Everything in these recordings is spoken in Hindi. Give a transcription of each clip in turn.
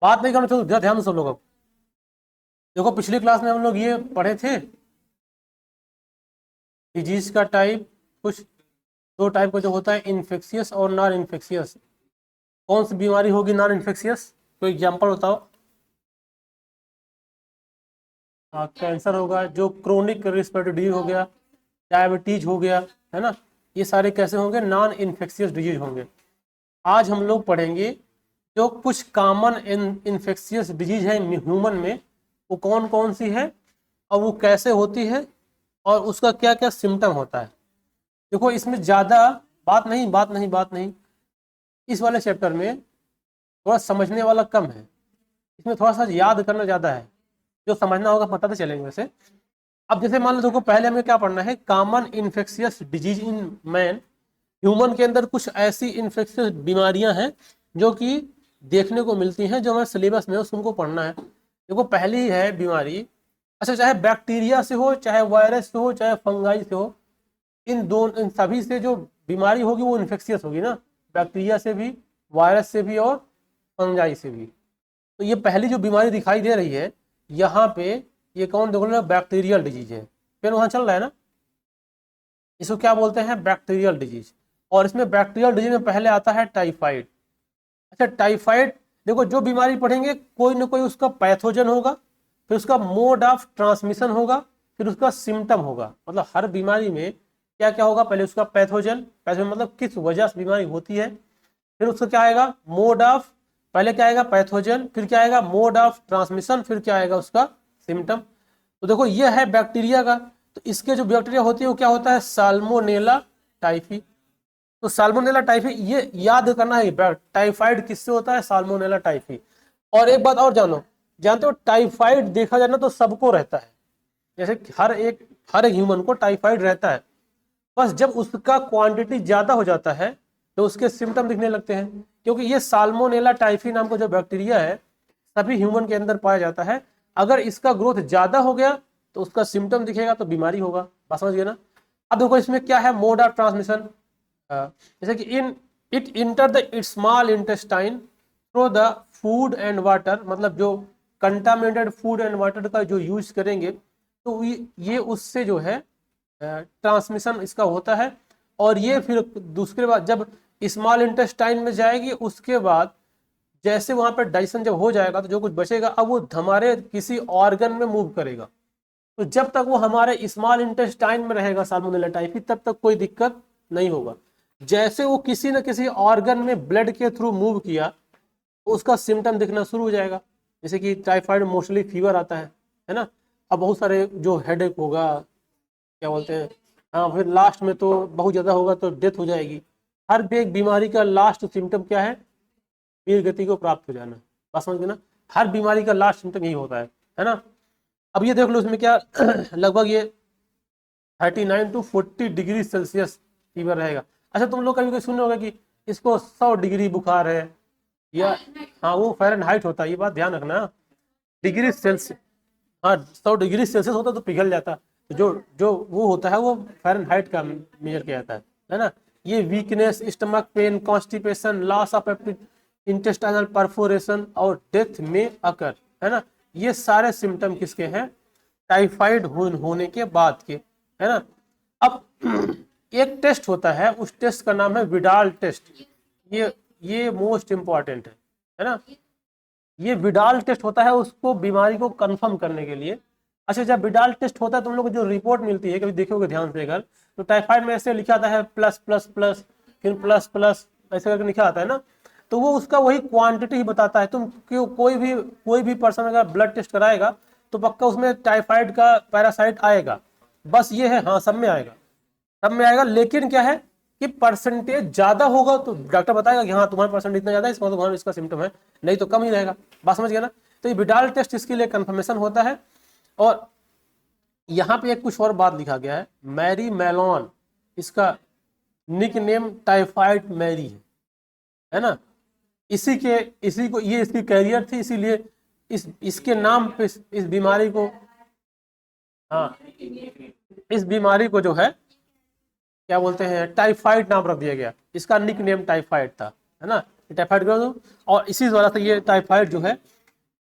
बात नहीं करना, चलो ध्यान दो सब लोग। अब देखो पिछली क्लास में हम लोग ये पढ़े थे, डिजीज का टाइप, कुछ दो टाइप का जो होता है, इन्फेक्शियस और नॉन इन्फेक्शियस। कौन सी बीमारी होगी नॉन इन्फेक्शियस? कोई एग्जांपल बताओ। हाँ, कैंसर होगा, जो क्रोनिक रिस्पिरेटरी डिजीज हो गया, डायबिटीज हो गया, है ना, ये सारे कैसे होंगे? नॉन इन्फेक्शियस डिजीज होंगे। आज हम लोग पढ़ेंगे जो कुछ कॉमन इन्फेक्शियस डिजीज है ह्यूमन में, वो कौन कौन सी है और वो कैसे होती है और उसका क्या क्या सिम्टम होता है। देखो इसमें ज़्यादा बात नहीं, इस वाले चैप्टर में थोड़ा समझने वाला कम है, इसमें थोड़ा सा याद करना ज़्यादा है। जो समझना होगा पता तो चलेंगे वैसे। अब जैसे मान लो, देखो पहले हमें क्या पढ़ना है, common infectious disease in man. Human के अंदर कुछ ऐसी इन्फेक्शियस बीमारियां हैं जो कि देखने को मिलती हैं, जो हमारे सिलेबस में उसको पढ़ना है। देखो पहली है बीमारी, अच्छा चाहे बैक्टीरिया से हो, चाहे वायरस से हो, चाहे फंगाई से हो, इन सभी से जो बीमारी होगी वो इन्फेक्शियस होगी ना, बैक्टीरिया से भी, वायरस से भी और फंगाई से भी। तो ये पहली जो बीमारी दिखाई दे रही है यहाँ पे, ये कौन देखो ना, बैक्टीरियल डिजीज है। फिर वहाँ चल रहा है ना, इसको क्या बोलते हैं? Bacterial disease. और इसमें बैक्टीरियल डिजीज में पहले आता है टाइफाइड। अच्छा टाइफाइड, देखो जो बीमारी पढ़ेंगे कोई ना कोई उसका पैथोजन होगा, फिर उसका मोड ऑफ ट्रांसमिशन होगा, फिर उसका सिम्टम होगा। मतलब हर बीमारी में क्या क्या होगा? पहले उसका पैथोजन, पैथोजन मतलब किस वजह से बीमारी होती है, फिर उसका क्या आएगा? मोड ऑफ, पहले क्या आएगा? पैथोजन, फिर क्या आएगा? मोड ऑफ ट्रांसमिशन, फिर क्या आएगा? उसका सिम्टम। तो देखो ये है बैक्टीरिया का। तो इसके जो बैक्टीरिया होती है वो क्या होता है? Salmonella typhi. तो साल्मोनेला टाइफी ये याद करना है, टाइफाइड किससे होता है? Salmonella typhi. और एक बात और जानो, जानते हो टाइफाइड देखा जाए ना तो सबको रहता है, जैसे हर एक ह्यूमन को टाइफाइड रहता है। बस जब उसका क्वांटिटी ज्यादा हो जाता है तो उसके सिम्टम दिखने लगते हैं, क्योंकि ये साल्मोनेला टाइफी नाम का जो बैक्टीरिया है सभी ह्यूमन के अंदर पाया जाता है। अगर इसका ग्रोथ ज्यादा हो गया तो उसका सिम्टम दिखेगा तो बीमारी होगा। बात समझ गए ना? अब देखो इसमें क्या है, मोड ऑफ ट्रांसमिशन। जैसे कि in it enter the small intestine through the food and water, मतलब जो कंटामिनेटेड फूड एंड वाटर का जो यूज करेंगे तो ये उससे जो है ट्रांसमिशन इसका होता है। और ये फिर दूसरे बार जब स्मॉल इंटेस्टाइन में जाएगी उसके बाद जैसे वहां पर डाइजेशन जब हो जाएगा तो जो कुछ बचेगा अब वो हमारे किसी ऑर्गन में मूव करेगा। तो जब तक वो हमारे स्मॉल इंटेस्टाइन में रहेगा साल्मोनेला टाइफी, तब तक कोई दिक्कत नहीं होगा। जैसे वो किसी न किसी ऑर्गन में ब्लड के थ्रू मूव किया तो उसका सिम्टम दिखना शुरू हो जाएगा। जैसे कि टाइफाइड मोस्टली फीवर आता है ना। अब बहुत सारे जो हेडेक होगा, क्या बोलते हैं, हाँ, फिर लास्ट में तो बहुत ज़्यादा होगा तो डेथ हो जाएगी। हर एक बीमारी का लास्ट सिम्टम क्या है? वीर गति को प्राप्त हो जाना। बात समझ गए ना? हर बीमारी का लास्ट सिम्टम यही होता है ना। अब ये देख लो इसमें क्या लगभग ये 39 to 40 डिग्री सेल्सियस फीवर रहेगा। अच्छा तुम लोग कभी कभी सुने होगा कि इसको 100 डिग्री बुखार है, या हाँ वो फ़ारेनहाइट होता है, ये बात ध्यान रखना। डिग्री सेल्सियस, हाँ 100 डिग्री सेल्सियस होता तो पिघल जाता। तो जो जो वो होता है वो फ़ारेनहाइट का मेजर किया जाता है ना। ये weakness, stomach pain, constipation, loss of appetite, intestinal perforation और डेथ में अकर, है ना। ये सारे सिम्टम किसके हैं? टाइफाइड होने के बाद के, है ना। अब एक टेस्ट होता है, उस टेस्ट का नाम है विडाल टेस्ट। ये मोस्ट इंपॉर्टेंट है ना। ये विडाल टेस्ट होता है उसको बीमारी को कंफर्म करने के लिए। अच्छा जब विडाल टेस्ट होता है तुम लोग को जो रिपोर्ट मिलती है, कभी देखोगे ध्यान से अगर, तो टाइफाइड में ऐसे लिखा आता है प्लस प्लस प्लस, फिर प्लस प्लस, ऐसे करके लिखा आता है ना। तो वो उसका वही क्वांटिटी ही बताता है। तुम क्यों कोई भी पर्सन अगर ब्लड टेस्ट कराएगा तो पक्का उसमें टाइफाइड का पैरासाइट आएगा। बस ये है, हाँ सब में आएगा। लेकिन क्या है कि परसेंटेज ज्यादा होगा तो डॉक्टर बताएगा कि हाँ तुम्हारा परसेंटेज इतना ज्यादा है, इसका मतलब इसका सिम्टम है, नहीं तो कम ही रहेगा। बात समझ गया ना? तो ये विडाल टेस्ट इसके लिए कंफर्मेशन होता है। और यहाँ पे एक कुछ और बात लिखा गया है, मैरी मेलोन, इसका निक नेम टाइफाइड मैरी है ना। इसी को ये इसकी कैरियर थी, इसीलिए इसके नाम पे इस बीमारी को, हाँ इस बीमारी को जो है क्या बोलते हैं, टाइफाइड नाम रख दिया गया, इसका निक नेम टाइफाइड था, है ना, टाइफाइड। और इसी वजह से ये टाइफाइड जो है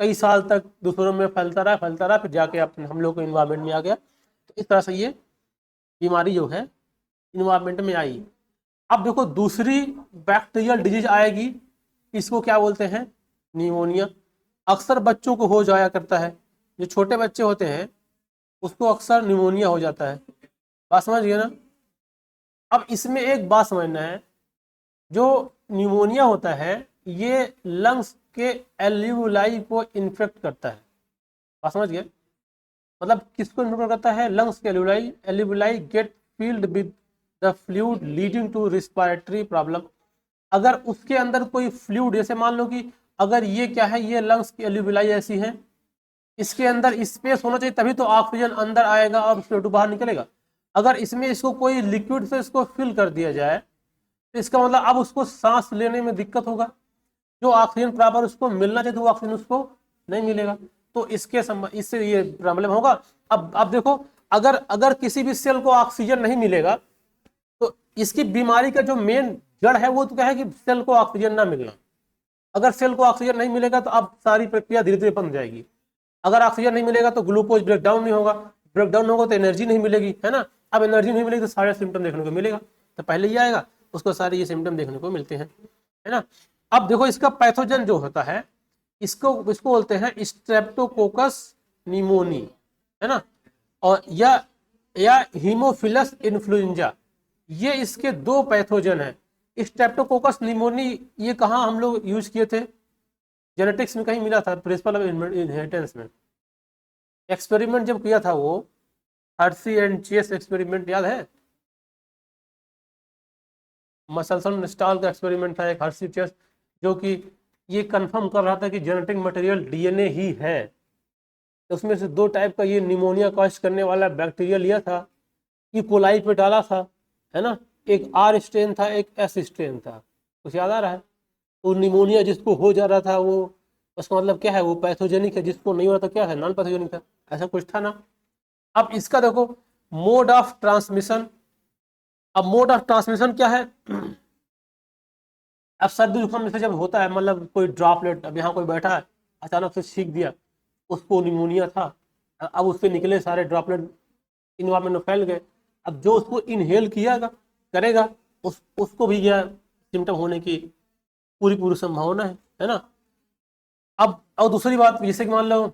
कई साल तक दूसरों में फैलता रहा, फिर जाके अपने हम लोग को इन्वायरमेंट में आ गया। तो इस तरह से ये बीमारी जो है इन्वायरमेंट में आई। अब देखो दूसरी बैक्टीरियल डिजीज आएगी, इसको क्या बोलते हैं, निमोनिया। अक्सर बच्चों को हो जाया करता है, जो छोटे बच्चे होते हैं उसको अक्सर निमोनिया हो जाता है, बात समझ गए ना। अब इसमें एक बात समझना है, जो निमोनिया होता है ये लंग्स के एल्यूलाई को इन्फेक्ट करता है, बात समझ गए, मतलब किसको इन्फेक्ट करता है, लंग्स के alveoli get filled with the fluid leading to respiratory problem. अगर उसके अंदर कोई फ्लूइड, जैसे मान लो कि अगर ये क्या है, ये लंग्स की एल्यूलाई ऐसी है, इसके अंदर स्पेस होना चाहिए तभी तो ऑक्सीजन अंदर आएगा और CO2 बाहर निकलेगा। अगर इसमें इसको कोई लिक्विड से इसको फिल कर दिया जाए तो इसका मतलब अब उसको सांस लेने में दिक्कत होगा, जो ऑक्सीजन प्रॉपर उसको मिलना चाहिए तो वो ऑक्सीजन उसको नहीं मिलेगा, तो इससे ये प्रॉब्लम होगा। अब देखो, अगर किसी भी सेल को ऑक्सीजन नहीं मिलेगा तो इसकी बीमारी का जो मेन जड़ है वो तो क्या है कि सेल को ऑक्सीजन ना मिलना। अगर सेल को ऑक्सीजन नहीं मिलेगा तो अब सारी प्रक्रिया धीरे धीरे बंद जाएगी। अगर ऑक्सीजन नहीं मिलेगा तो ग्लूकोज ब्रेकडाउन नहीं होगा, ब्रेकडाउन होगा तो एनर्जी नहीं मिलेगी, है ना। अब एनर्जी नहीं मिलेगी तो सारे सिम्टम देखने को मिलेगा, तो पहले ये आएगा उसको सारे ये सिम्टम देखने को मिलते हैं, है ना। अब देखो इसका पैथोजन जो होता है इसको बोलते हैं स्ट्रेप्टोकोकस निमोनी, है ना, और या हीमोफिलस इन्फ्लुएंजा, ये इसके दो पैथोजन है। स्ट्रेप्टोकोकस निमोनी ये कहाँ हम लोग यूज किए थे, जेनेटिक्स में कहीं मिला था, प्रिंसिपल ऑफ इनहेरिटेंस में एक्सपेरिमेंट जब किया था वो हर्सी एंड चेस एक्सपेरिमेंट, याद है, मसल्सन स्टाल का एक्सपेरिमेंट था एक, हर्सी चेस, जो कि ये कंफर्म कर रहा था कि जेनेटिक मटेरियल DNA ही है। तो उसमें से दो टाइप का ये निमोनिया कॉज करने वाला बैक्टीरिया लिया था, ई कोलाई पे डाला था, है ना, एक R स्ट्रेन था एक S स्ट्रेन था, कुछ याद आ रहा है। तो निमोनिया जिसको हो जा रहा था वो उसका मतलब क्या है, वो पैथोजेनिक है, जिसको नहीं हो रहा था क्या है, नॉन पैथोजेनिक था, ऐसा कुछ था ना। अब इसका देखो मोड ऑफ ट्रांसमिशन, अब मोड ऑफ ट्रांसमिशन क्या है, अब सर्दी जुकाम जैसे जब होता है, मतलब कोई ड्रॉपलेट, अब यहाँ कोई बैठा है अचानक से छींक दिया, उसको निमोनिया था, अब उससे निकले सारे ड्रॉपलेट इन्वायरमेंट में फैल गए, अब जो उसको इनहेल किया करेगा उसको भी यह सिम्टम होने की पूरी संभावना है ना। अब और दूसरी बात, जैसे कि मान लो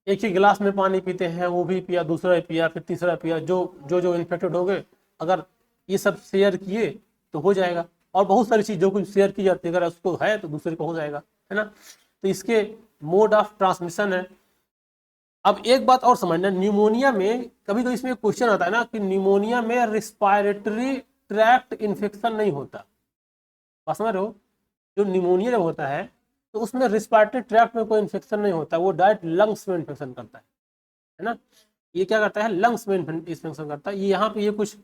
एक ही गिलास में पानी पीते हैं, वो भी पिया, दूसरा पिया, फिर तीसरा पिया, जो इन्फेक्टेड हो गए, अगर ये सब शेयर किए तो हो जाएगा। और बहुत सारी चीज जो कुछ शेयर की जाती है, अगर उसको है तो दूसरे को हो जाएगा, है ना। तो इसके मोड ऑफ ट्रांसमिशन है। अब एक बात और समझना, न्यूमोनिया में कभी कभी इसमें क्वेश्चन आता है ना कि न्यूमोनिया में रिस्पायरेटरी ट्रैक्ट इन्फेक्शन नहीं होता, बात समझ रहे हो, जो न्यूमोनिया जब होता है तो उसमें रिस्पायरेटरी ट्रैक्ट में कोई इन्फेक्शन नहीं होता, वो डायरेक्ट लंग्स में इन्फेक्शन करता है ना। ये क्या करता है, लंग्स में इन्फेक्शन करता है। ये यहाँ पे ये कुछ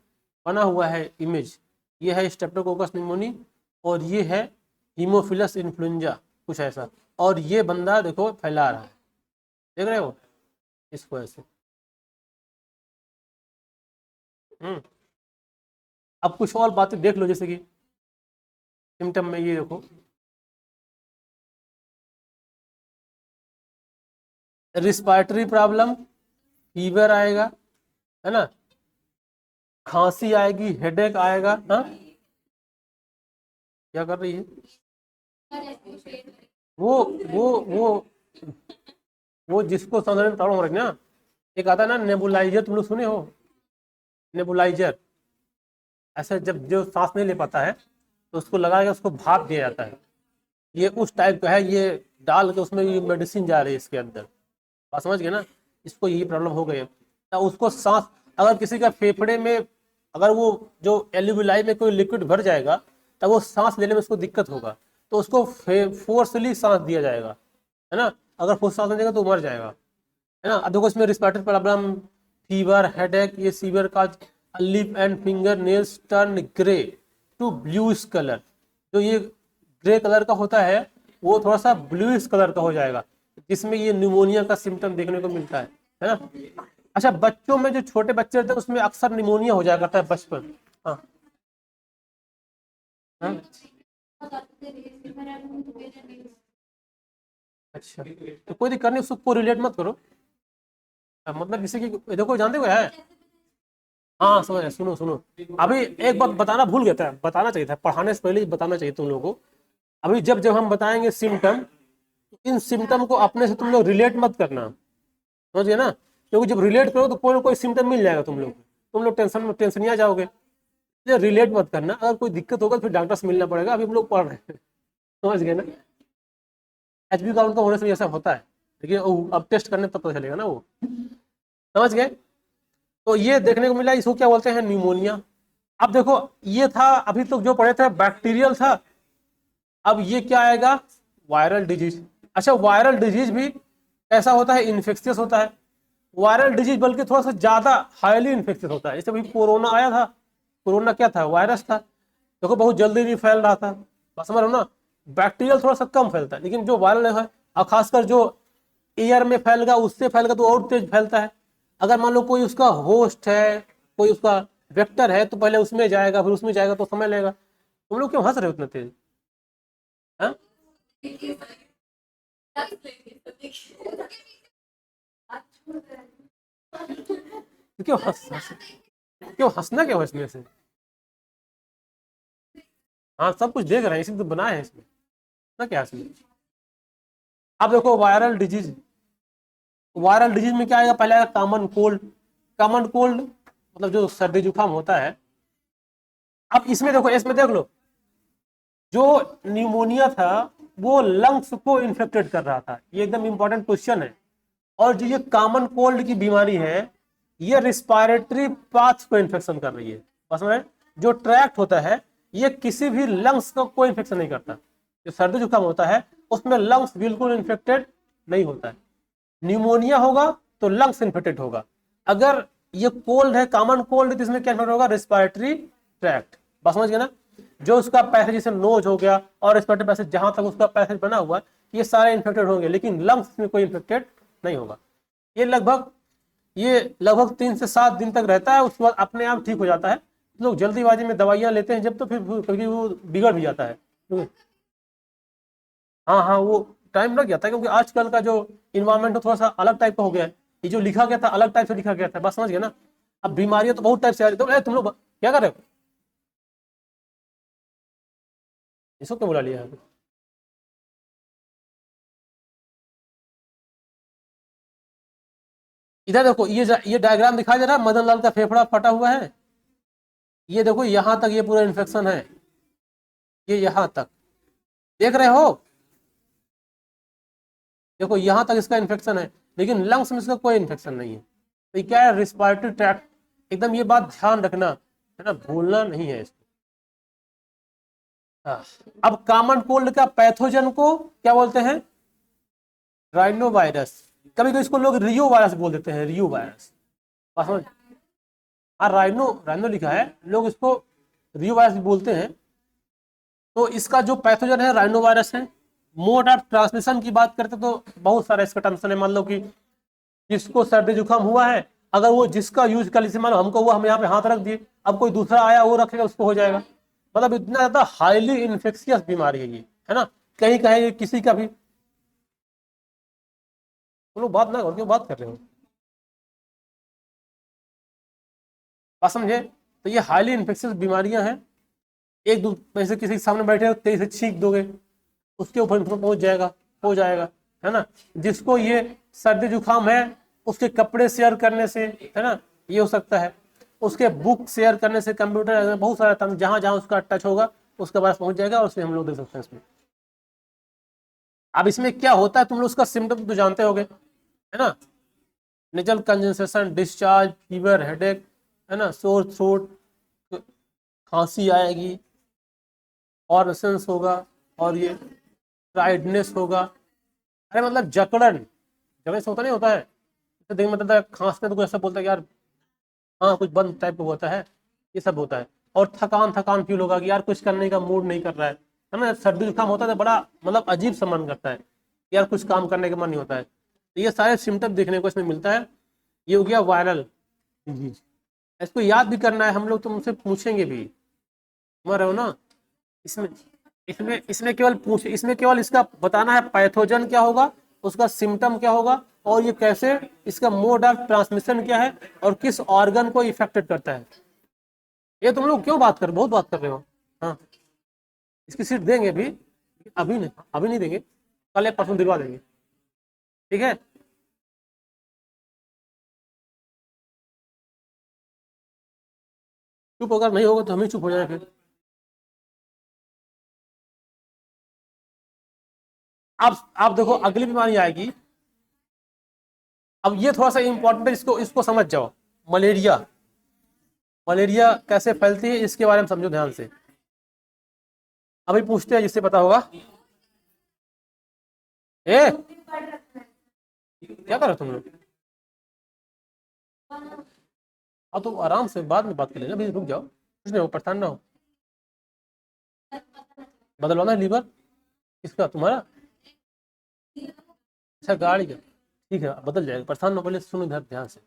बना हुआ है इमेज, ये है स्ट्रेप्टोकोकस निमोनी और ये है हीमोफिलस इन्फ्लुएंजा, कुछ ऐसा, और ये बंदा देखो फैला रहा है, देख रहे हो इसको ऐसे। अब कुछ और बातें देख लो, जैसे कि सिम्टम में ये देखो, रिस्पायरेटरी प्रॉब्लम, फीवर आएगा, है ना, खांसी आएगी, हेडेक आएगा, हाँ क्या कर रही है वो वो जिसको समझने में प्रॉब्लम हो रही है ना, एक आता है ना नेबुलाइजर, तुम लोग सुने हो नेबुलाइजर, ऐसे जब जो सांस नहीं ले पाता है तो उसको लगा के उसको भाप दिया जाता है, ये उस टाइप का है, ये डाल के उसमें ये मेडिसिन जा रही है इसके अंदर, बात समझ गए ना। इसको यही प्रॉब्लम हो गई है, तो उसको सांस, अगर किसी का फेफड़े में अगर वो जो एल्यूविलाई में कोई लिक्विड भर जाएगा तब वो सांस लेने में उसको दिक्कत होगा, तो उसको फोर्सली सांस दिया जाएगा, है ना, अगर फोर्स सांस नहीं देगा तो मर जाएगा, है ना। अब देखो इसमें रिस्पिरेटरी प्रॉब्लम, फीवर, हेडेक, ये severe cause, lip and finger nails turn grey to bluish colour, जो ये ग्रे कलर का होता है वो थोड़ा सा ब्लूइश कलर का हो जाएगा, जिसमें ये न्यूमोनिया का सिम्टम देखने को मिलता है ना। अच्छा, बच्चों में जो छोटे बच्चे रहते हैं उसमें अक्सर निमोनिया हो जाया करता है बचपन। हाँ हाँ। अच्छा, तो कोई दिक्कत नहीं, उसको रिलेट मत करो। मतलब किसी की देखो, जानते हो है। हाँ समझ रहे, सुनो सुनो। अभी एक बात बताना भूल गया था, बताना चाहिए था, पढ़ाने से पहले ही बताना चाहिए तुम लोगों को। अभी जब जब हम बताएंगे सिम्टम, इन सिम्टम को अपने से तुम लोग रिलेट मत करना, समझ गए ना? क्योंकि जब रिलेट करो तो कोई ना कोई सिम्टम मिल जाएगा तुम लोग को, तुम लोग टेंशन आ जाओगे। ये रिलेट मत करना, अगर कोई दिक्कत होगा तो फिर डॉक्टर से मिलना पड़ेगा, अभी हम लोग पढ़ रहे हैं। समझ गए ना? एचबी काउंट का होने से ऐसा होता है, देखिए अब टेस्ट करने तब पता चलेगा ना वो। समझ गए? तो ये देखने को मिला, इसको क्या बोलते हैं, न्यूमोनिया। अब देखो, ये था अभी तो जो पढ़े थे बैक्टीरियल था, अब ये क्या आएगा, वायरल डिजीज। अच्छा, वायरल डिजीज भी ऐसा होता है, इन्फेक्शियस होता है। वायरल डिजीज बल्कि थोड़ा सा ज्यादा हाईली इन्फेक्शियस होता है। जैसे अभी कोरोना आया था, कोरोना क्या था, वायरस था, देखो बहुत जल्दी नहीं फैल रहा था, बस समझ लो ना। बैक्टीरियल थोड़ा सा कम फैलता है, लेकिन जो वायरल है, और खासकर जो एयर में फैलेगा उससे फैलेगा तो और तेज फैलता है। अगर मान लो कोई उसका होस्ट है, कोई उसका वेक्टर है, तो पहले उसमें जाएगा, फिर उसमें जाएगा, तो समय लगेगा। तुम लोग क्यों हंस रहे हो इतने तेज? हाँ? क्यों क्यों हंसना, क्यों हंसने से? हाँ, सब कुछ देख रहे हैं, इसी तो बनाए हैं इसमें ना, क्या इसमें? अब देखो, वायरल डिजीज में क्या आएगा, पहले आएगा कॉमन कोल्ड। कॉमन कोल्ड मतलब जो सर्दी जुकाम होता है। अब इसमें देखो, इसमें देख लो, जो न्यूमोनिया था वो लंग्स को इन्फेक्टेड कर रहा था, ये एकदम इंपॉर्टेंट क्वेश्चन है। और जो ये कॉमन कोल्ड की बीमारी है, ये रिस्पायरेटरी पाथ को इन्फेक्शन कर रही है। बस में जो ट्रैक्ट होता है, ये किसी भी लंग्स का कोई इन्फेक्शन नहीं करता। जो सर्दी जुकाम होता है उसमें लंग्स बिल्कुल इन्फेक्टेड नहीं होता है। न्यूमोनिया होगा तो लंग्स इन्फेक्टेड होगा। अगर ये कोल्ड है, कॉमन कोल्ड है, तो इसमें क्या इन्फेक्ट होगा, रिस्पायरेटरी ट्रैक्ट। बस समझ गए ना? जो उसका पैसेज जैसे नोज हो गया और रिस्पायरेटरी पैसेज, जहां तक उसका पैसेज बना हुआ है, ये सारे इन्फेक्टेड होंगे, लेकिन लंग्स में कोई इन्फेक्टेड नहीं होगा। ये लगभग 3 से 7 दिन तक रहता है, उसके बाद अपने आप ठीक हो जाता है। लोग जल्दीबाजी में दवाइयां लेते हैं जब, तो फिर कभी वो बिगड़ भी जाता है। हाँ हाँ, वो टाइम लग जाता है, क्योंकि आजकल का जो इन्वायरमेंट थोड़ा सा अलग टाइप का हो गया है। ये जो लिखा गया था अलग टाइप से लिखा गया था, बस समझ गए ना? अब बीमारियां तो बहुत टाइप से आ रही, तो तुम लोग क्या कर रहे हो? इसको क्यों बुला लिया है? इधर देखो, ये डायग्राम दिखाई दे रहा है, मदन लाल का फेफड़ा फटा हुआ है। ये देखो यहां तक ये पूरा इन्फेक्शन है, ये यहां तक देख रहे हो, देखो यहां तक इसका इन्फेक्शन है, लेकिन लंग्स में इसका कोई इन्फेक्शन नहीं है। तो ये क्या है, रिस्पायरेटरी ट्रैक्ट। एकदम ये बात ध्यान रखना है ना, भूलना नहीं है इसको। हाँ। अब कॉमन कोल्ड का पैथोजन को क्या बोलते हैं, राइनो वायरस। कभी कभी इसको लोग रियो वायरस बोल देते हैं, रियो वायरस। हाँ, राइनो राइनो लिखा है, लोग इसको रियो वायरस भी बोलते हैं। तो इसका जो पैथोजन है राइनो वायरस है। मोड ऑफ ट्रांसमिशन की बात करते तो बहुत सारा इसका टर्म्स है। मान लो कि जिसको सर्दी जुकाम हुआ है, अगर वो जिसका यूज कर, जैसे मान लो हमको हुआ, हम यहाँ पे हाथ रख दिए, अब कोई दूसरा आया वो रखेगा, उसको हो जाएगा। मतलब इतना ज्यादा हाईली इन्फेक्शियस बीमारी है ये, है ना? कहीं कहीं ये किसी का भी, तुम लोग बात ना करो, क्यों बात कर रहे हो? बात समझे? तो ये हाईली इन्फेक्शियस बीमारियां हैं। एक दो पैसे किसी के सामने बैठे हो, तेजी से छींक दोगे, उसके ऊपर इन्फेक्शन पहुंच जाएगा, हो जाएगा, है ना? जिसको ये सर्दी जुकाम है, उसके कपड़े शेयर करने से, है ना, ये हो सकता है। उसके बुक शेयर करने से, कंप्यूटर, बहुत सारा, जहां जहां उसका टच होगा उसके पास पहुंच जाएगा, और उसमें हम लोग देख सकते हैं इसमें। अब इसमें क्या होता है, तुम लोग उसका सिम्टम तो जानते होगे, है ना? Nasal congestion, discharge, fever, headache, है ना, सोर थ्रोट, खांसी आएगी, और सेंस होगा, और ये टाइटनेस होगा। अरे मतलब जकड़न, जब ऐसा होता नहीं होता है, तो देख मतलब खांसते तो कोई ऐसा बोलता है कि यार, हाँ कुछ बंद टाइप का होता है, ये सब होता है। और थकान थकान फील होगा कि यार कुछ करने का मूड नहीं कर रहा है ना? सर्दी जुकाम होता है तो बड़ा मतलब अजीब सा मन करता है, यार कुछ काम करने का मन नहीं होता है। तो ये सारे सिम्टम देखने को इसमें मिलता है। ये हो गया वायरल डिजीज। इसको याद भी करना है हम लोग, तो मुझसे पूछेंगे भी, समझ रहे हो ना। इसमें इसमें इसमें केवल पूछ, इसमें केवल इसका बताना है पैथोजन क्या होगा, उसका सिम्टम क्या होगा, और ये कैसे, इसका मोड ऑफ ट्रांसमिशन क्या है, और किस ऑर्गन को इफेक्टेड करता है। ये तुम लोग क्यों बात कर, बहुत बात कर रहे हो। हाँ, इसकी सीट देंगे अभी, अभी नहीं, अभी नहीं देंगे, कल या परसों दिलवा देंगे, ठीक है। चुप अगर नहीं होगा तो हम ही चुप हो जाए फिर। आप देखो अगली बीमारी आएगी। अब ये थोड़ा सा इंपॉर्टेंट है, इसको इसको समझ जाओ। मलेरिया, मलेरिया कैसे फैलती है इसके बारे में समझो ध्यान से। अभी पूछते हैं जिससे पता होगा। ए क्या कर रहे हो तुम लोग। अब तो आराम से बाद में बात कर लेना, अभी रुक जाओ, कुछ नहीं हो, परेशान ना हो। बदलवाना है लीवर किसका, तुम्हारा। अच्छा गाड़ी का, ठीक है बदल जाएगा, परेशान ना हो, पहले सुनो इधर ध्यान से।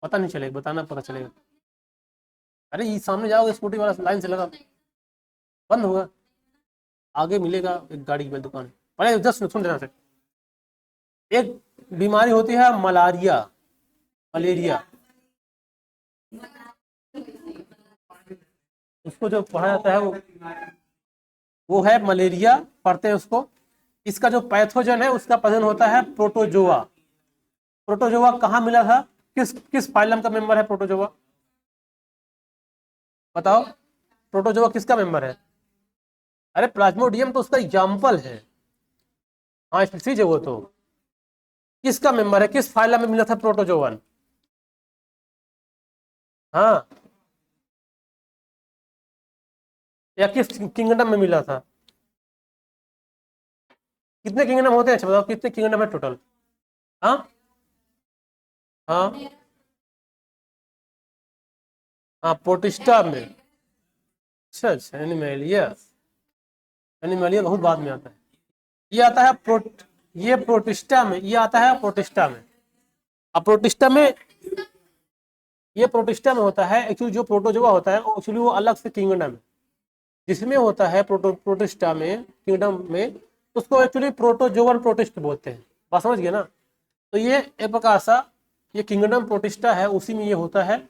पता नहीं चलेगा, बताना पता चलेगा। अरे ये सामने जाओगे स्कूटी वाला लाइन से लगा, बंद होगा, आगे मिलेगा एक गाड़ी की दुकान। पहले जस्ट सुन लेना से। एक बीमारी होती है मलारिया, मलेरिया, उसको जो पढ़ा जाता है वो है मलेरिया, पढ़ते हैं उसको। इसका जो पैथोजन है उसका पतन होता है प्रोटोजोआ। प्रोटोजोआ कहाँ मिला था, किस किस फाइलम का मेंबर है प्रोटोजोआ, बताओ। प्रोटोजोआ किसका मेंबर है। अरे प्लाज्मोडियम तो उसका एग्जाम्पल है, हाँ स्पीसीज है वो तो। किसका मेंबर है, किस फाइलम में मिला था प्रोटोजोवन। हाँ, या किस किंगडम में मिला था। कितने किंगडम होते हैं, अच्छा बताओ कितने किंगडम है टोटल। हाँ हाँ हाँ, प्रोटिस्टा में। अच्छा अच्छा, एनिमेलिया, एनिमेलिया बहुत बाद में आता है। ये आता है ये प्रोटिस्टा में, ये आता है प्रोटिस्टा में। अब प्रोटिस्टा में, ये प्रोटिस्टा में होता है एक्चुअली। जो प्रोटोजोआ होता है एक्चुअली वो अलग से किंगडम है, जिसमें होता है प्रोटिस्टा में, किंगडम में, उसको एक्चुअली प्रोटोजोवन प्रोटिस्ट बोलते हैं। बात समझ गए ना। तो ये एक प्रकार सा ये किंगडम प्रोटिस्टा है, उसी में ये होता है,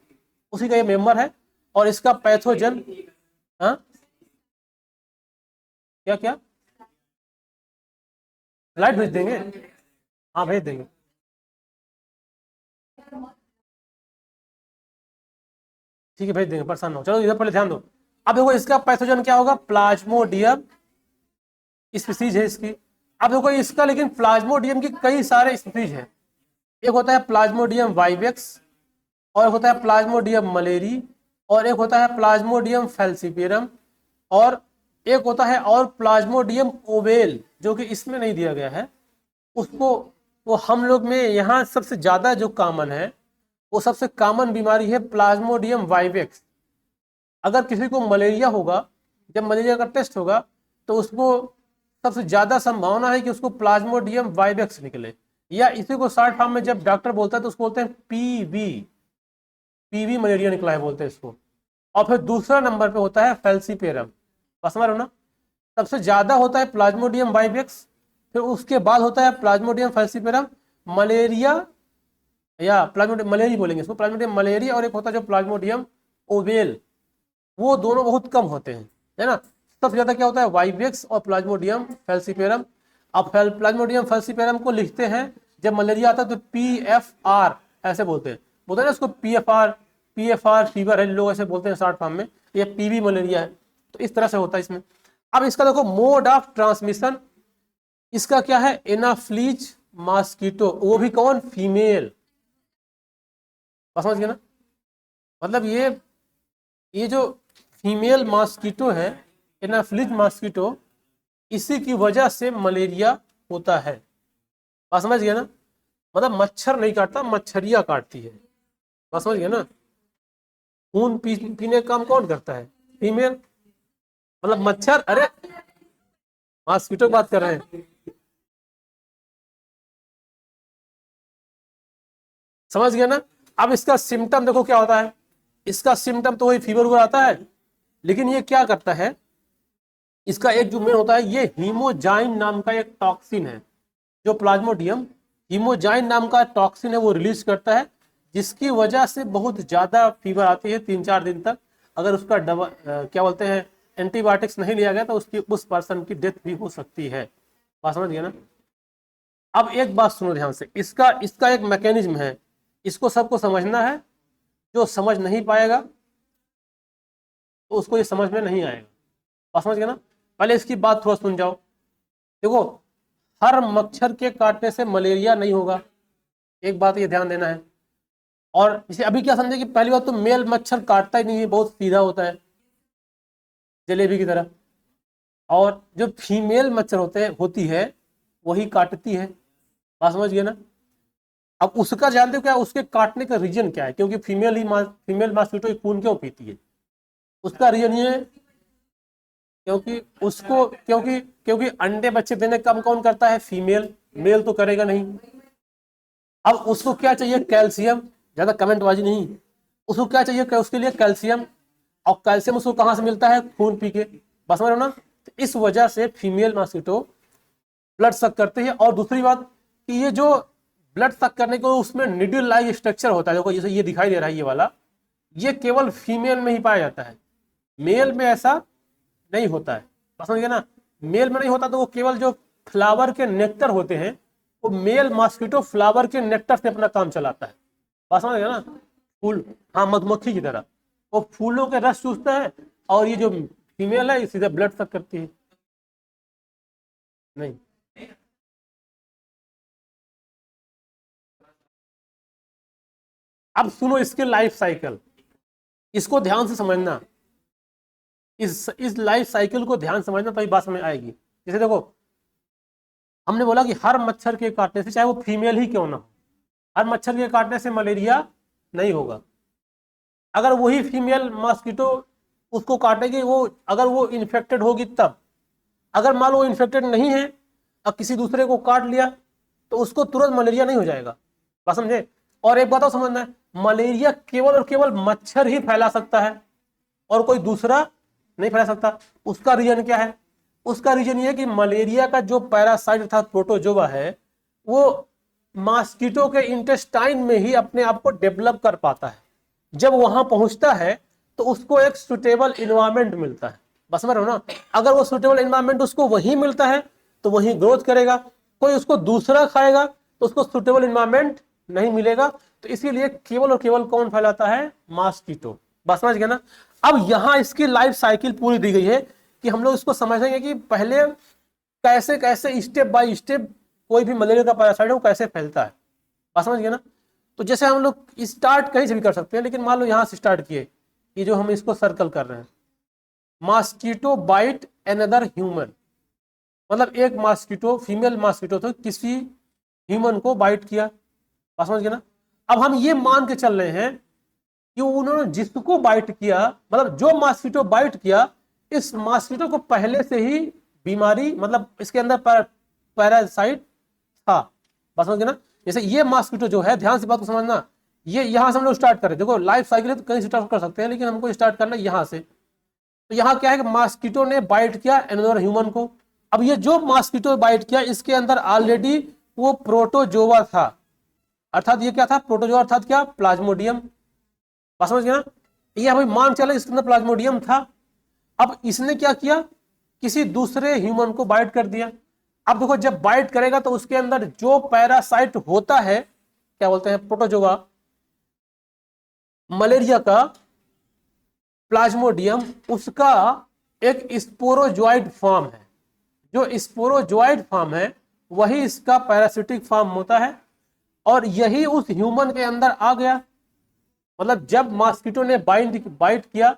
उसी का ये मेंबर है। और इसका पैथोजन, हाँ क्या क्या, लाइट भेज देंगे, हाँ भेज देंगे। ठीक है भेज देंगे, परेशान ना हो। चलो इधर पहले ध्यान दो। अब देखो इसका पैथोजन क्या होगा, प्लाज्मोडियम स्पीसीज है इसकी। अब देखो इसका, लेकिन प्लाज्मोडियम की कई सारे स्पीसीज है। एक होता है प्लाज्मोडियम वाइवेक्स, और एक होता है प्लाज्मोडियम मलेरी, और एक होता है प्लाज्मोडियम फैल्सिपेरम, और एक होता है और प्लाज्मोडियम ओवेल, जो कि इसमें नहीं दिया गया है उसको। वो हम लोग में यहाँ सबसे ज्यादा जो कॉमन है, वो सबसे कॉमन बीमारी है प्लाज्मोडियम वाइवेक्स। अगर किसी को मलेरिया होगा, जब मलेरिया का टेस्ट होगा, तो उसको सबसे ज्यादा संभावना है कि उसको प्लाज्मोडियम वाइवेक्स निकले, या इसी को शॉर्ट फॉर्म में जब डॉक्टर बोलता है तो उसको बोलते हैं पीवी, पीवी मलेरिया निकला है बोलते हैं इसको। और फिर दूसरा नंबर पे होता है फेल्सीपेरम, बस समझ रहे हो ना। सबसे ज्यादा होता है प्लाज्मोडियम वाइवेक्स, फिर उसके बाद होता है प्लाज्मोडियम फेल्सीपेरम, मलेरिया, या प्लाज्मोडियम मलेरी बोलेंगे इसको, प्लाज्मोडियम मलेरिया, और एक होता है जो प्लाज्मोडियम ओवेल। वो दोनों बहुत कम होते हैं, है ना। सबसे ज्यादा क्या होता है, वाइवेक्स और प्लाज्मोडियम फेल्सीपेरम। अब प्लाज्मोडियम फेल्सीपेरम को लिखते हैं, जब मलेरिया आता है तो PFR ऐसे बोलते हैं ना उसको, PFR फीवर है, लोग ऐसे बोलते हैं शॉर्ट फॉर्म में, ये PV मलेरिया है। तो इस तरह से होता है इसमें। अब इसका देखो मोड ऑफ ट्रांसमिशन, इसका क्या है, एनाफ्लीज मॉस्किटो, वो भी कौन, फीमेल, बस समझ गए ना। मतलब ये जो फीमेल मॉस्किटो है, एनाफ्लिज मॉस्किटो, इसी की वजह से मलेरिया होता है, बात समझ गए ना। मतलब मच्छर नहीं काटता, मच्छरिया काटती है, बात समझ गए ना। खून पीने का काम कौन करता है, फीमेल, मतलब मच्छर, अरे मॉस्किटो की बात कर रहे हैं। समझ गया ना। अब इसका सिम्टम देखो क्या होता है, इसका सिम्टम तो वही फीवर वगैरह आता है, लेकिन ये क्या करता है, इसका एक जो मेन होता है, ये हीमोजाइन नाम का एक टॉक्सिन है, जो प्लाज्मोडियम हीमोजाइन नाम का टॉक्सिन है वो रिलीज करता है, जिसकी वजह से बहुत ज्यादा फीवर आती है 3-4 दिन तक। अगर उसका दवा क्या बोलते हैं एंटीबायोटिक्स नहीं लिया गया तो उसकी उस पर्सन की डेथ भी हो सकती है। बात समझ गया ना। अब एक बात सुनो ध्यान से, इसका इसका एक मैकेनिज्म है, इसको सबको समझना है। जो समझ नहीं पाएगा तो उसको ये समझ में नहीं आएगा। बात समझ गया ना। पहले इसकी बात थोड़ा सुन जाओ। देखो, हर मच्छर के काटने से मलेरिया नहीं होगा, एक बात ये ध्यान देना है। और इसे अभी क्या समझे कि पहली बात तो मेल मच्छर काटता ही नहीं है, बहुत सीधा होता है जलेबी की तरह, और जो फीमेल मच्छर होती है वही काटती है। बात समझ गए ना। अब उसका जानते हो क्या, उसके काटने का रीजन क्या है, क्योंकि फीमेल मॉस्किटो खून क्यों पीती है, उसका रीजन ये है क्योंकि उसको क्योंकि क्योंकि अंडे बच्चे देने कम कौन करता है, फीमेल, मेल तो करेगा नहीं। अब उसको क्या चाहिए, कैल्शियम, ज्यादा कमेंटबाजी नहीं, उसको क्या चाहिए, उसके लिए कैल्शियम, और कैल्शियम उसको कहां से मिलता है, खून पी के। बस समझ रहे हो ना। तो इस वजह से फीमेल मॉस्किटो ब्लड सक करते हैं। और दूसरी बात कि ये जो ब्लड सक करने को उसमें निडल लाइक स्ट्रक्चर होता है, देखो जैसे ये दिखाई दे रहा है ये वाला, ये केवल फीमेल में ही पाया जाता है, मेल में ऐसा नहीं होता है। समझ गया ना। मेल में नहीं होता तो वो केवल जो फ्लावर के नेक्टर होते हैं, वो मेल मॉस्किटो फ्लावर के नेक्टर से अपना काम चलाता है। बात समझ गया ना। फूल, हाँ, मधुमक्खी की तरह वो फूलों के रस चूसता है, और ये जो फीमेल है सीधे ब्लड सक करती है। नहीं, अब सुनो इसके लाइफ साइकिल, इसको ध्यान से समझना, इस लाइफ साइकिल को ध्यान समझना तभी बात समझ आएगी। जैसे देखो, हमने बोला कि हर मच्छर के काटने से, चाहे वो फीमेल ही क्यों ना हो, हर मच्छर के काटने से मलेरिया नहीं होगा। अगर वही फीमेल मॉस्किटो उसको काटेगी, वो अगर वो इन्फेक्टेड होगी तब, अगर मान लो वो इन्फेक्टेड नहीं है और किसी दूसरे को काट लिया तो उसको तुरंत मलेरिया नहीं हो जाएगा। बात समझे। और एक बात और समझना है, मलेरिया केवल और केवल मच्छर ही फैला सकता है और कोई दूसरा नहीं फैला सकता। उसका रीजन क्या है, उसका रीजन ये है कि मलेरिया का जो पैरासाइट अर्थात प्रोटोजोआ है, वो मॉस्किटो के इंटेस्टाइन में ही अपने आप को डेवलप कर पाता है। जब वहां पहुंचता है तो उसको एक सुटेबल इन्वायरमेंट मिलता है। बस समझ रहे हो ना। अगर वो सुटेबल इन्वायरमेंट उसको वही मिलता है तो वही ग्रोथ करेगा, कोई उसको दूसरा खाएगा तो उसको सुटेबल इन्वायरमेंट नहीं मिलेगा। तो इसीलिए केवल और केवल कौन फैलाता है, मॉस्किटो। बस समझ गया ना। अब यहां इसकी लाइफ साइकिल पूरी दी गई है कि हम लोग इसको समझेंगे कि पहले कैसे कैसे स्टेप बाय स्टेप कोई भी मलेरिया का पैरासाइट है वो कैसे फैलता है। बात समझ गया ना। तो जैसे हम लोग स्टार्ट कहीं से भी कर सकते हैं, लेकिन मान लो यहां से स्टार्ट किए, ये जो हम इसको सर्कल कर रहे हैं, मॉस्किटो बाइट अनदर ह्यूमन, मतलब एक मॉस्किटो, फीमेल मॉस्किटो तो किसी ह्यूमन को बाइट किया। बात समझ गया ना। अब हम ये मान के चल रहे हैं कि उन्होंने जिसको बाइट किया, मतलब जो मॉस्किटो बाइट किया, इस मॉस्किटो को पहले से ही बीमारी, मतलब इसके अंदर पैरासाइट था। बात समझ गया ना। जैसे ये मॉस्किटो जो है, ध्यान से बात को समझना, ये यहां से हम लोग स्टार्ट करें, देखो लाइफ साइकिल तो कहीं स्टार्ट कर सकते हैं, लेकिन हमको स्टार्ट करना यहां से। तो यहाँ क्या है कि मॉस्किटो ने बाइट किया अनदर ह्यूमन को। अब ये जो मॉस्किटो बाइट किया, इसके अंदर ऑलरेडी वो प्रोटोजोआ था, अर्थात ये क्या था, प्रोटोजोआ अर्थात क्या, प्लाज्मोडियम। बात समझ गया ना। ये हमें मान चले इसके अंदर प्लाज्मोडियम था। अब इसने क्या किया, किसी दूसरे ह्यूमन को बाइट कर दिया। अब देखो, जब बाइट करेगा तो उसके अंदर जो पैरासाइट होता है, क्या बोलते हैं, प्रोटोजोआ, मलेरिया का, प्लाज्मोडियम, उसका एक स्पोरोजोइड फॉर्म है। जो स्पोरोजोइड फॉर्म है वही इसका पैरासिटिक फॉर्म होता है, और यही उस ह्यूमन के अंदर आ गया। मतलब जब मॉस्किटो ने बाइट किया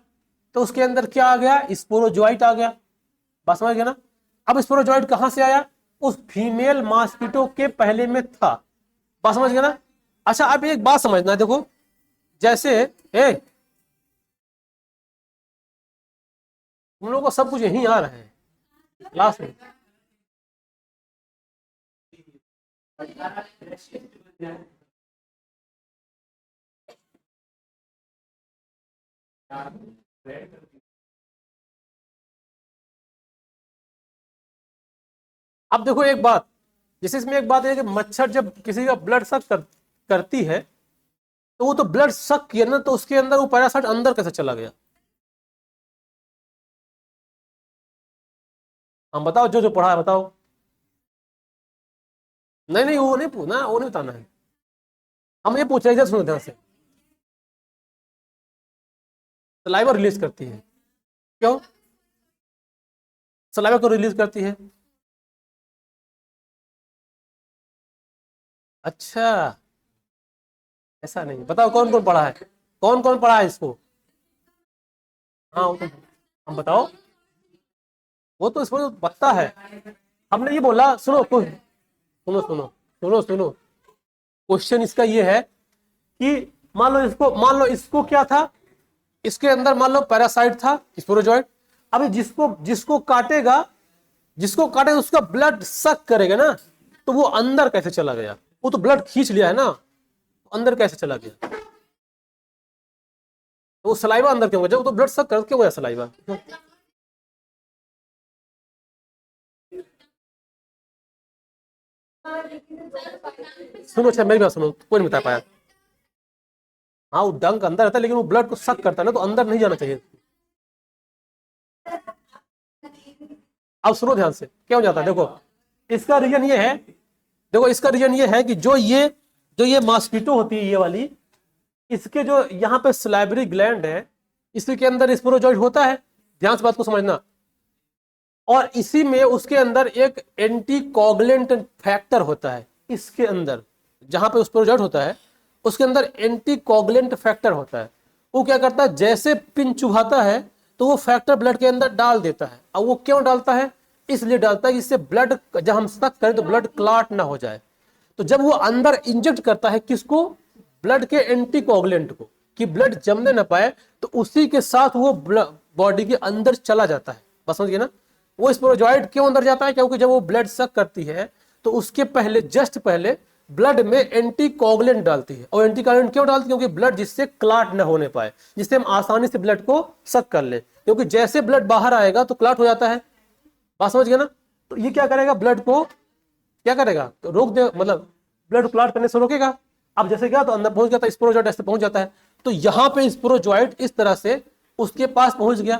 तो उसके अंदर क्या आ गया, स्पोरोजोइट आ गया। बात समझ गया ना। अब स्पोरोजोइट कहां से आया, उस फीमेल मॉस्किटो के पहले में था। बात समझ गया ना। अच्छा, अब एक बात समझना, देखो जैसे तुम लोगों को सब कुछ यही आ रहा है क्लास में। अब देखो एक बात, जैसे इसमें एक बात है कि मच्छर जब किसी का ब्लड सक करती है, तो वो तो ब्लड सक किया ना, तो उसके अंदर वो पैरासाइट अंदर कैसे चला गया? हम बताओ, जो जो पढ़ा है बताओ। नहीं नहीं, वो नहीं पूछना, वो नहीं बताना है। हम ये पूछ रहे थे, सुनो ध्यान से। सलाइवा रिलीज करती है, क्यों सलाइवा को रिलीज करती है? अच्छा, ऐसा नहीं, बताओ कौन कौन पढ़ा है, कौन कौन पढ़ा है इसको? हाँ वो तो हम बताओ, वो तो इसमें पता है। हमने ये बोला, सुनो सुनो सुनो सुनो सुनो, क्वेश्चन इसका ये है कि मान लो इसको क्या था, इसके अंदर मान लो पैरासाइट था स्पोरोजॉइट। अभी जिसको जिसको काटेगा, जिसको काटेगा उसका ब्लड सक करेगा ना, तो वो अंदर कैसे चला गया? वो तो ब्लड खींच लिया है ना, अंदर कैसे चला गया? तो वो सलाइवा अंदर क्यों गया? जब वो तो ब्लड सक कर क्यों गया सलाइवा? सुनो, अच्छा मेरी बात सुनो, कोई नहीं बता पाया। हाँ, वो डंक अंदर रहता है, लेकिन वो ब्लड को सक करता है ना, तो अंदर नहीं जाना चाहिए। अब सुनो ध्यान से, क्यों जाता है, देखो इसका रीजन ये है, देखो इसका रीजन ये है कि जो ये मॉस्किटो होती है ये वाली, इसके जो यहाँ पे सलाइवरी ग्लैंड है, इसी के अंदर स्पोरोजॉइट होता है, ध्यान से बात को समझना। और इसी में उसके अंदर एक एंटी कोगुलेंट फैक्टर होता है, इसके अंदर जहां पे स्पोरोजॉइट होता है उसके अंदर एंटी कोगुलेंट फैक्टर होता है। वो क्या करता है, जैसे पिन चुभाता है तो वो फैक्टर ब्लड के अंदर डाल देता है। अब वो क्यों डालता है? इसलिए डालता है कि इससे ब्लड, जब हम सक करें तो ब्लड क्लॉट ना हो जाए। तो जब वो अंदर इंजेक्ट करता है किसको, ब्लड के एंटी कोगुलेंट को, कि ब्लड जमने ना पाए, तो उसी के साथ वो बॉडी के अंदर चला जाता है। बस समझिए ना, वो स्पोरोजॉइट क्यों अंदर जाता है? क्योंकि जब वो ब्लड सक करती है तो उसके पहले, जस्ट पहले ब्लड में एंटी कोगुलेंट डालती है। और एंटी कोगुलेंट क्यों डालती है? क्योंकि ब्लड जिससे क्लॉट न होने पाए, जिससे हम आसानी से ब्लड को सक कर ले। क्योंकि जैसे ब्लड बाहर आएगा तो क्लॉट हो जाता है। बात समझ गया ना? तो ये क्या करेगा, ब्लड को क्या करेगा, तो रोक दे, मतलब ब्लड क्लॉट करने से रोकेगा। अब जैसे गया तो अंदर पहुंच गया, तो स्पोरोजॉइट ऐसे पहुंच जाता है। तो यहाँ पे स्पोरोजॉइट इस तरह से उसके पास पहुंच गया।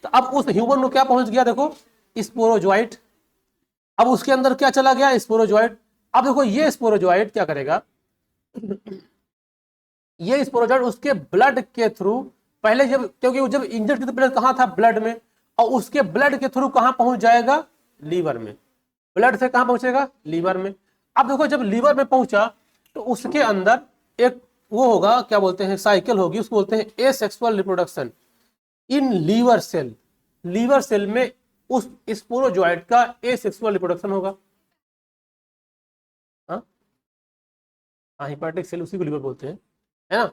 तो अब उस ह्यूमन में क्या पहुंच गया, देखो स्पोरोजॉइट। अब उसके अंदर क्या चला गया, स्पोरोजॉइट। अब देखो ये स्पोरोजॉइट क्या करेगा, ये स्पोरोजॉइट उसके ब्लड के थ्रू, पहले जब, क्योंकि वो जब इंजर्ड तो ब्लड कहाँ था, ब्लड में, और उसके ब्लड के थ्रू कहाँ पहुंच जाएगा, लीवर में। ब्लड से कहाँ पहुंचेगा, लीवर में। अब देखो जब लीवर में पहुंचा तो उसके अंदर एक वो होगा, क्या बोलते हैं, साइकिल होगी, उसको बोलते हैं asexual reproduction in liver cell. Liver cell में उस स्पोरोजॉइट का एसेक्सुअल रिप्रोडक्शन होगा। हाँ, हेपेटिक सेल उसी को लीवर बोलते हैं, है ना।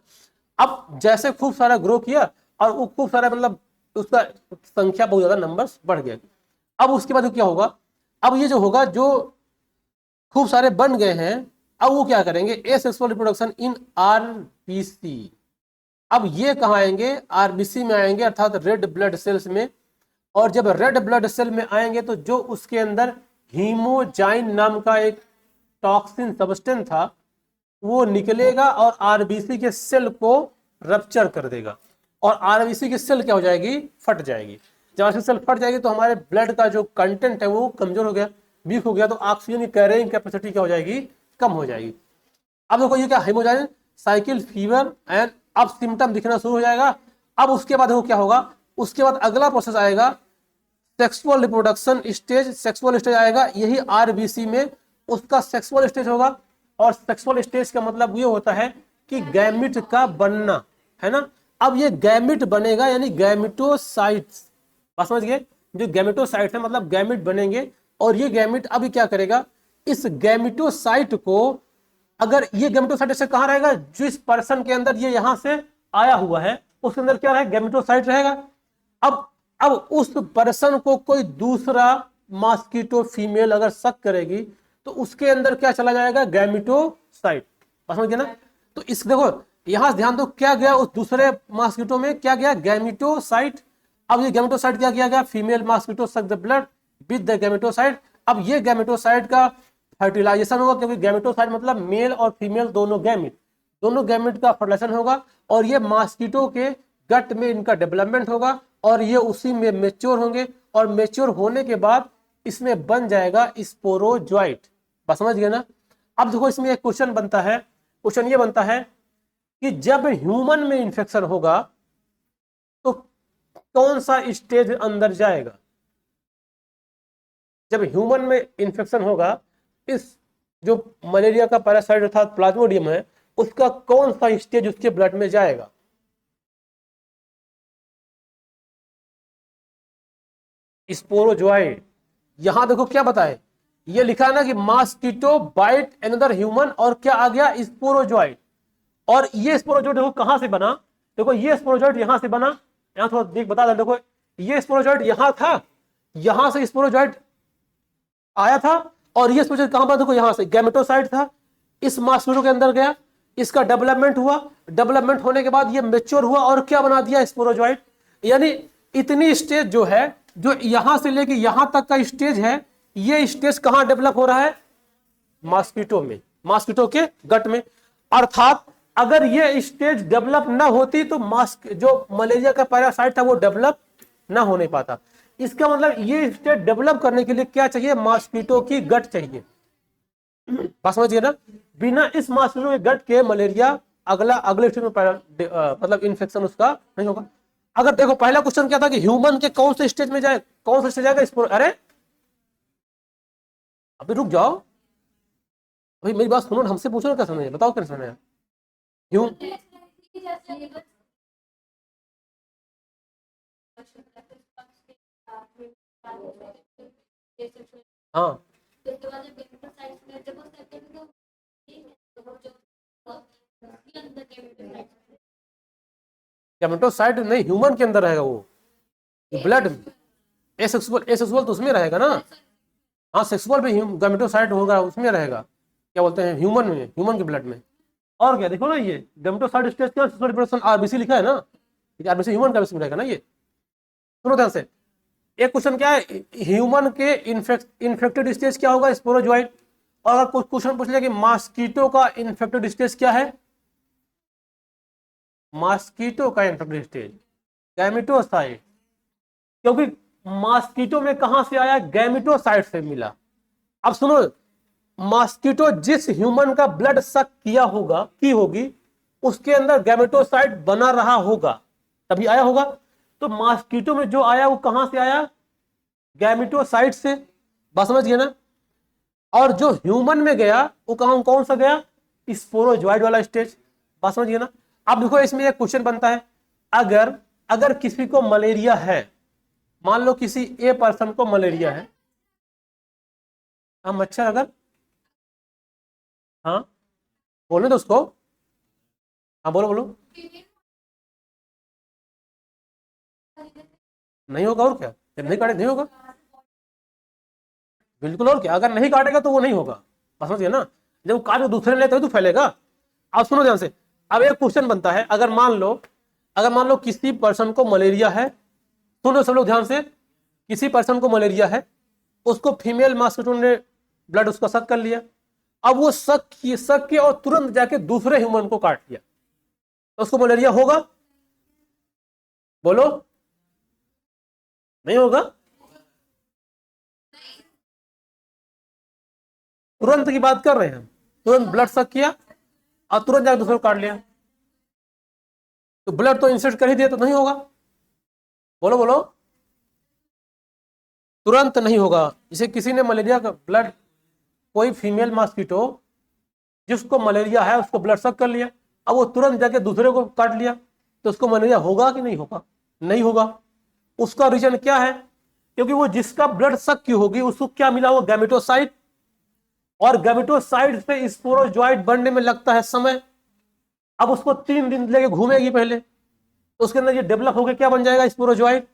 अब जैसे खूब सारा ग्रो किया और वो खूब सारा, मतलब उसका संख्या बहुत ज्यादा, नंबर्स बढ़ गए। अब उसके बाद क्या होगा, अब ये जो होगा, जो खूब सारे बन गए हैं, अब वो क्या करेंगे, एसेक्सुअल रिप्रोडक्शन इन आरबीसी। अब ये कहाँ आएंगे, आरबीसी में आएंगे, अर्थात रेड ब्लड सेल्स में। और जब रेड ब्लड सेल में आएंगे तो जो उसके अंदर हीमोजाइन नाम का एक टॉक्सिन सबस्टेंस था वो निकलेगा और आरबीसी के सेल को रप्चर कर देगा। और आरबीसी की सेल क्या हो जाएगी, फट जाएगी। जब आरबीसी सेल फट जाएगी तो हमारे ब्लड का जो कंटेंट है वो कमजोर हो गया, वीक हो गया, तो ऑक्सीजन की कैरिंग कैपेसिटी क्या हो जाएगी, कम हो जाएगी। अब देखो ये क्या, हीमोजाइन साइकिल, फीवर एंड, अब सिम्टम दिखना शुरू हो जाएगा। अब उसके बाद देखो क्या होगा, उसके बाद अगला प्रोसेस आएगा, sexual reproduction stage. Sexual stage आएगा, यही आरबीसी में उसका सेक्सुअल स्टेज होगा। और सेक्सुअल स्टेज का मतलब ये होता है कि गैमिट का बनना, है ना। अब ये गैमिट बनेगा, यानी गैमिटोसाइट्स, बात समझ गए, जो गैमिटोसाइट है मतलब गैमिट बनेंगे। और ये गैमिट अभी क्या करेगा, इस गैमिटोसाइट को, अगर ये गैमिटोसाइट से कहाँ रहेगा, जिस पर्सन के अंदर ये यहां से आया हुआ है उसके अंदर क्या रहेगा, गैमिटोसाइट रहेगा। अब उस पर्सन को कोई दूसरा मॉस्किटो फीमेल अगर सक करेगी तो उसके अंदर क्या चला जाएगा, गैमिटोसाइट, समझ गए ना। तो इस देखो, यहां से ध्यान दो क्या गया उस दूसरे मॉस्किटो में, क्या गया, गैमेटोसाइट। अब ये गैमेटोसाइट क्या किया गया, female mosquito suck the blood with the gametocyte. अब ये गैमेटोसाइट का फर्टिलाइजेशन होगा, क्योंकि गैमेटोसाइट मतलब मेल और फीमेल दोनों गैमेट का फर्टिलाइजेशन होगा, और ये मॉस्किटो के गट में इनका डेवलपमेंट होगा, और ये उसी में मेच्योर होंगे, और मेच्योर होने के बाद इसमें बन जाएगा स्पोरोजॉइट। बस समझ गए ना। अब देखो इसमें एक क्वेश्चन बनता है, क्वेश्चन ये बनता है कि जब ह्यूमन में इंफेक्शन होगा तो कौन सा स्टेज अंदर जाएगा। जब ह्यूमन में इंफेक्शन होगा, इस जो मलेरिया का पैरासाइट अर्थात प्लाज्मोडियम है, उसका कौन सा स्टेज उसके ब्लड में जाएगा। स्पोरोजॉइट। यहां देखो क्या बताए, ये लिखा है ना कि मॉस्किटो बाइट अनदर ह्यूमन, और क्या आ गया, स्पोरोजॉइट। और ये स्पोरोजॉइट देखो कहां से बना, देखो ये स्पोरोजॉइट यहां से बना, यहां थोड़ा देख बता दे, देखो ये स्पोरोजॉइट यहां था, यहां से स्पोरोजॉइट आया था, और ये स्पोरोजॉइट कहां पर, देखो यहां से गैमेटोसाइट था, इस मॉस्किटो के अंदर गया, इसका डेवलपमेंट हुआ, डेवलपमेंट होने के बाद ये मेच्योर हुआ, और क्या बना दिया, स्पोरोजॉइट। यानी इतनी स्टेज जो है, जो यहां से लेके यहां तक का स्टेज है, ये स्टेज कहां डेवलप हो रहा है, मॉस्किटो में, मॉस्किटो के गट में। अर्थात अगर ये स्टेज डेवलप ना होती तो जो मलेरिया का पैरासाइट था वो डेवलप ना होने पाता। इसका मतलब ये स्टेज डेवलप करने के लिए क्या चाहिए, मॉस्किटो की गट चाहिए। बात समझिए ना। बिना इस मॉस्किटो के गट के मलेरिया अगले स्टेज में मतलब इन्फेक्शन उसका नहीं होगा। अगर देखो पहला क्वेश्चन क्या था कि ह्यूमन के कौन से स्टेज में जाए, कौन सा स्टेज जाएगा, अरे अभी रुक जाओ, अभी मेरी बात सुनो, हमसे पूछो ना क्या समझे, बताओ क्या समझे। ह्यू हाँ गैमेटोसाइट नहीं, ह्यूमन के अंदर रहेगा वो, ब्लड एसेक्सुअल तो उसमें रहेगा ना। हाँ सेक्सुअल भी गैमेटोसाइट होगा, उसमें रहेगा, क्या बोलते हैं, ह्यूमन में, ह्यूमन के ब्लड में। और क्या देखो ना, ये गैमेटोसाइट स्टेज क्या, सेक्सुअल रिप्रोडक्शन आरबीसी लिखा है ना, आरबीसी ह्यूमन का में रहेगा ना। ये सुनो ध्यान से, एक क्वेश्चन क्या है, ह्यूमन के इन्फेक्टेड स्टेज क्या होगा, स्पोरोजॉइट। और अगर कुछ क्वेश्चन पूछ लिया कि मॉस्किटो का इन्फेक्टेड स्टेज क्या है, मॉस्किटो का इन्फेक्टेड स्टेज गैमेटोसाइट, क्योंकि मॉस्किटो में कहां से आया, गैमेटोसाइट से मिला। अब सुनो, मॉस्किटो जिस ह्यूमन का ब्लड सक किया होगा, की होगी, उसके अंदर गैमेटोसाइट बना रहा होगा, तभी आया होगा। तो मॉस्किटो में जो आया वो कहां से आया, गैमेटोसाइट से। बात समझ गए ना। और जो ह्यूमन में गया वो कौन सा गया, स्पोरोजॉइट वाला स्टेज। बात समझ गए ना। अब देखो इसमें एक क्वेश्चन बनता है, अगर किसी को मलेरिया है, मान लो किसी ए पर्सन को मलेरिया है, हम मच्छर अगर, हाँ बोले तो उसको, हाँ बोलो बोलो, नहीं होगा, और क्या, जब नहीं काटे नहीं होगा, बिल्कुल, और क्या, अगर नहीं काटेगा तो वो नहीं होगा। बस समझिए ना, जब काट के दूसरे ले तो फैलेगा। अब सुनो ध्यान से, अब एक क्वेश्चन बनता है, अगर मान लो किसी पर्सन को मलेरिया है, सुनो सब लोग ध्यान से, किसी पर्सन को मलेरिया है, उसको फीमेल मॉस्किटो ने ब्लड उसका सक कर लिया, अब वो सक किया और तुरंत जाके दूसरे ह्यूमन को काट लिया, तो उसको मलेरिया होगा, बोलो, नहीं होगा। तुरंत की बात कर रहे हैं हम, तुरंत ब्लड सक किया और तुरंत जाके दूसरे को काट लिया, तो ब्लड तो इंसर्ट कर ही दिया, तो नहीं होगा, बोलो बोलो, तुरंत नहीं होगा। जैसे किसी ने मलेरिया का ब्लड, कोई फीमेल मॉस्किटो जिसको मलेरिया है उसको ब्लड सक कर लिया, अब वो तुरंत जाके दूसरे को काट लिया, तो उसको मलेरिया होगा कि नहीं होगा, नहीं होगा। उसका रीजन क्या है, क्योंकि वो जिसका ब्लड सक की होगी उसको क्या मिला, वो गैमेटोसाइट, और गैमेटोसाइट से स्पोरोजॉइट बनने में लगता है समय। अब उसको 3 दिन लेके घूमेगी पहले, तो उसके अंदर ये डेवलप होकर क्या बन जाएगा, स्पोरोजॉइट।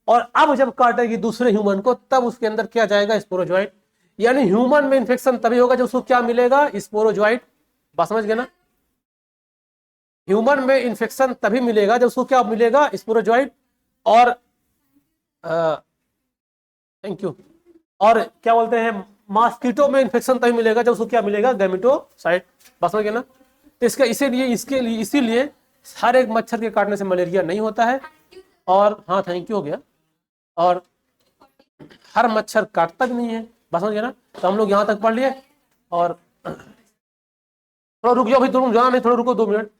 और अब जब काटेगी दूसरे ह्यूमन को, तब उसके अंदर क्या जाएगा, स्पोरोजॉइट। यानी ह्यूमन में इंफेक्शन तभी होगा जब उसको क्या मिलेगा, स्पोरोजॉइट। बात समझ गए ना। ह्यूमन में इन्फेक्शन तभी मिलेगा जब उसको क्या मिलेगा, स्पोरोजोइड और थैंक यू, और क्या बोलते हैं, मॉस्किटो में इन्फेक्शन तभी मिलेगा जब उसको क्या मिलेगा, गैमेटोसाइट। बस समझ गए ना। तो इसीलिए हर एक मच्छर के काटने से मलेरिया नहीं होता है, और हाँ थैंक यू हो गया, और हर मच्छर काटता भी नहीं है। बस समझ गए ना। तो हम लोग यहाँ तक पढ़ लिए, और थोड़ा रुक जाओ भाई, तुम जाना नहीं, थोड़ा रुको 2 मिनट।